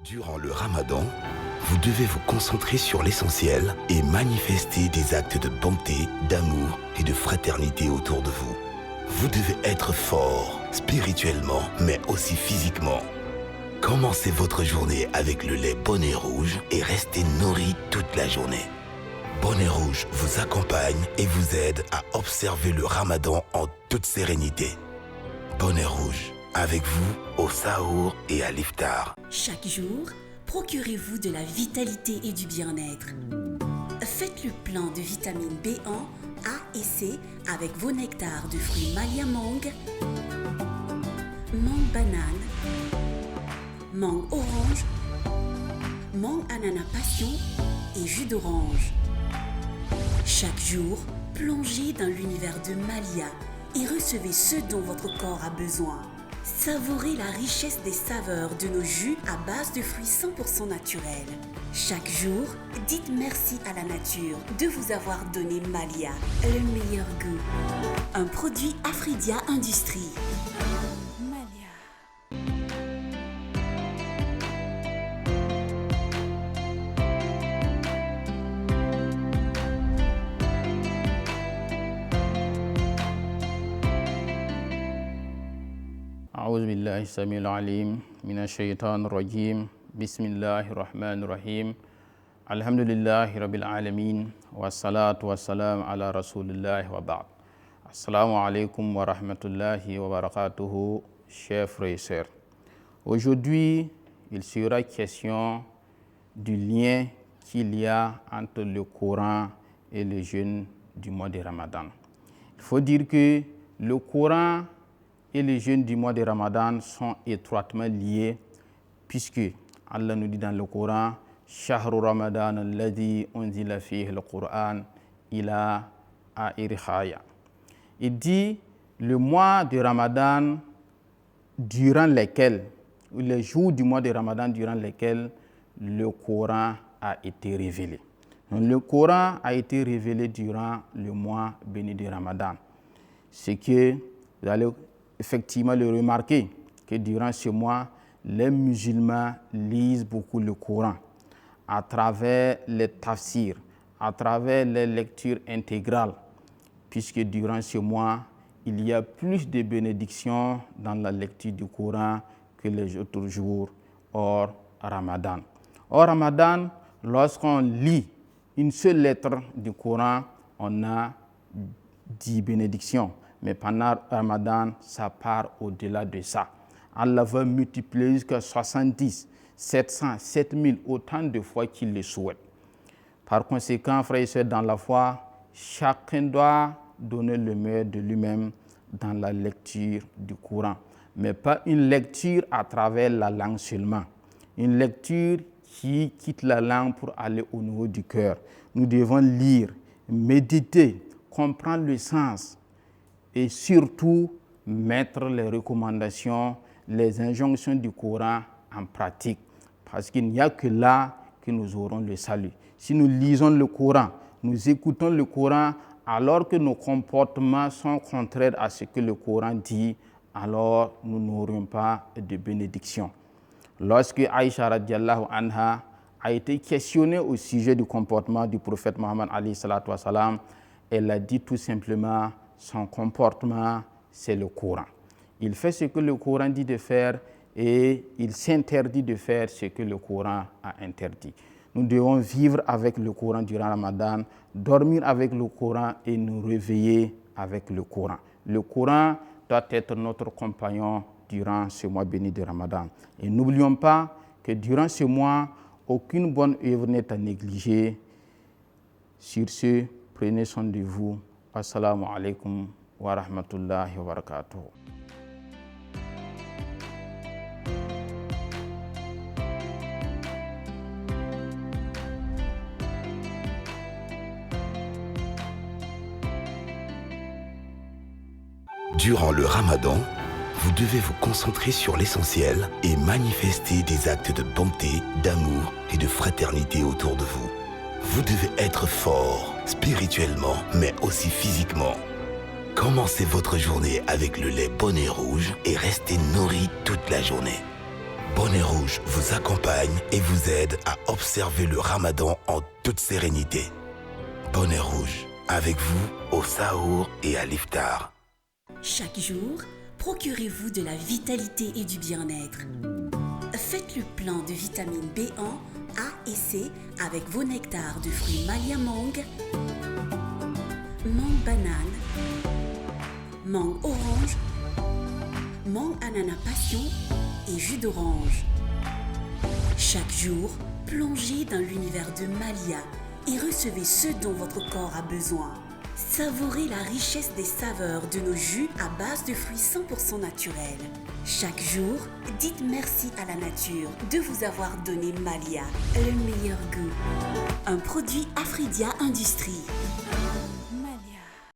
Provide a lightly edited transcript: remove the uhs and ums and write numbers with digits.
Durant le Ramadan, vous devez vous concentrer sur l'essentiel et manifester des actes de bonté, d'amour et de fraternité autour de vous. Vous devez être fort, spirituellement, mais aussi physiquement. Commencez votre journée avec le lait Bonnet Rouge et restez nourri toute la journée. Bonnet Rouge vous accompagne et vous aide à observer le Ramadan en toute sérénité. Bonnet Rouge, avec vous au Sahour et à l'Iftar. Chaque jour, procurez-vous de la vitalité et du bien-être. Faites le plein de vitamines B1, A et C avec vos nectars de fruits Malia Mangue, mangue banane, mangue orange, mangue ananas passion et jus d'orange. Chaque jour, plongez dans l'univers de Malia et recevez ce dont votre corps a besoin. Savourez la richesse des saveurs de nos jus à base de fruits 100% naturels. Chaque jour, dites merci à la nature de vous avoir donné Malia, le meilleur goût. Un produit Afridia Industrie. أعوذ بالله السميع العليم من الشيطان الرجيم بسم الله الرحمن الرحيم الحمد لله رب العالمين والصلاة والسلام على رسول الله وبعد. Assalamu alaikum wa rahmatullahi wa barakatuhu, chers frères et sœurs. Aujourd'hui, il sera question du lien qu'il y a entre le Coran et le jeûne du mois de Ramadan. Il faut dire que le Coran et les jeûnes du mois de Ramadan sont étroitement liés, puisque Allah nous dit dans le Coran « Shahru Ramadan alladhi unzila fihi al-Qur'an ila akhirih ». Il dit le mois de Ramadan durant lesquels, ou les jours du mois de Ramadan durant lesquels le Coran a été révélé. Donc, le Coran a été révélé durant le mois béni de Ramadan. C'est que vous allez effectivement le remarquer que durant ce mois, les musulmans lisent beaucoup le Coran à travers les tafsirs, à travers les lectures intégrales, puisque durant ce mois, il y a plus de bénédictions dans la lecture du Coran que les autres jours hors Ramadan. Hors Ramadan, lorsqu'on lit une seule lettre du Coran, on a 10 bénédictions. Mais pendant Ramadan, ça part au-delà de ça. Allah va multiplier jusqu'à 70, 700, 7000, autant de fois qu'il le souhaite. Par conséquent, frères et sœurs, dans la foi, chacun doit donner le meilleur de lui-même dans la lecture du Coran. Mais pas une lecture à travers la langue seulement. Une lecture qui quitte la langue pour aller au niveau du cœur. Nous devons lire, méditer, comprendre le sens, et surtout mettre les recommandations, les injonctions du Coran en pratique. Parce qu'il n'y a que là que nous aurons le salut. Si nous lisons le Coran, nous écoutons le Coran, alors que nos comportements sont contraires à ce que le Coran dit, alors nous n'aurons pas de bénédiction. Lorsque Aïcha radiallahu anha a été questionnée au sujet du comportement du prophète Mohammed alayhi salatu wassalam, elle a dit tout simplement: son comportement, c'est le Coran. Il fait ce que le Coran dit de faire et il s'interdit de faire ce que le Coran a interdit. Nous devons vivre avec le Coran durant Ramadan, dormir avec le Coran et nous réveiller avec le Coran. Le Coran doit être notre compagnon durant ce mois béni de Ramadan. Et n'oublions pas que durant ce mois, aucune bonne œuvre n'est à négliger. Sur ce, prenez soin de vous. Assalamu alaikum wa rahmatullahi wa barakatuh. Durant le Ramadan, vous devez vous concentrer sur l'essentiel et manifester des actes de bonté, d'amour et de fraternité autour de vous. Vous devez être fort, spirituellement, mais aussi physiquement. Commencez votre journée avec le lait Bonnet Rouge et restez nourri toute la journée. Bonnet Rouge vous accompagne et vous aide à observer le Ramadan en toute sérénité. Bonnet Rouge, avec vous au Sahour et à l'Iftar. Chaque jour, procurez-vous de la vitalité et du bien-être. Faites le plein de vitamines B1, A et C avec vos nectars de fruits Malia Mangue, mangue banane, mangue orange, mangue ananas passion et jus d'orange. Chaque jour, plongez dans l'univers de Malia et recevez ce dont votre corps a besoin. Savourez la richesse des saveurs de nos jus à base de fruits 100% naturels. Chaque jour, dites merci à la nature de vous avoir donné Malia, le meilleur goût. Un produit Afridia Industrie.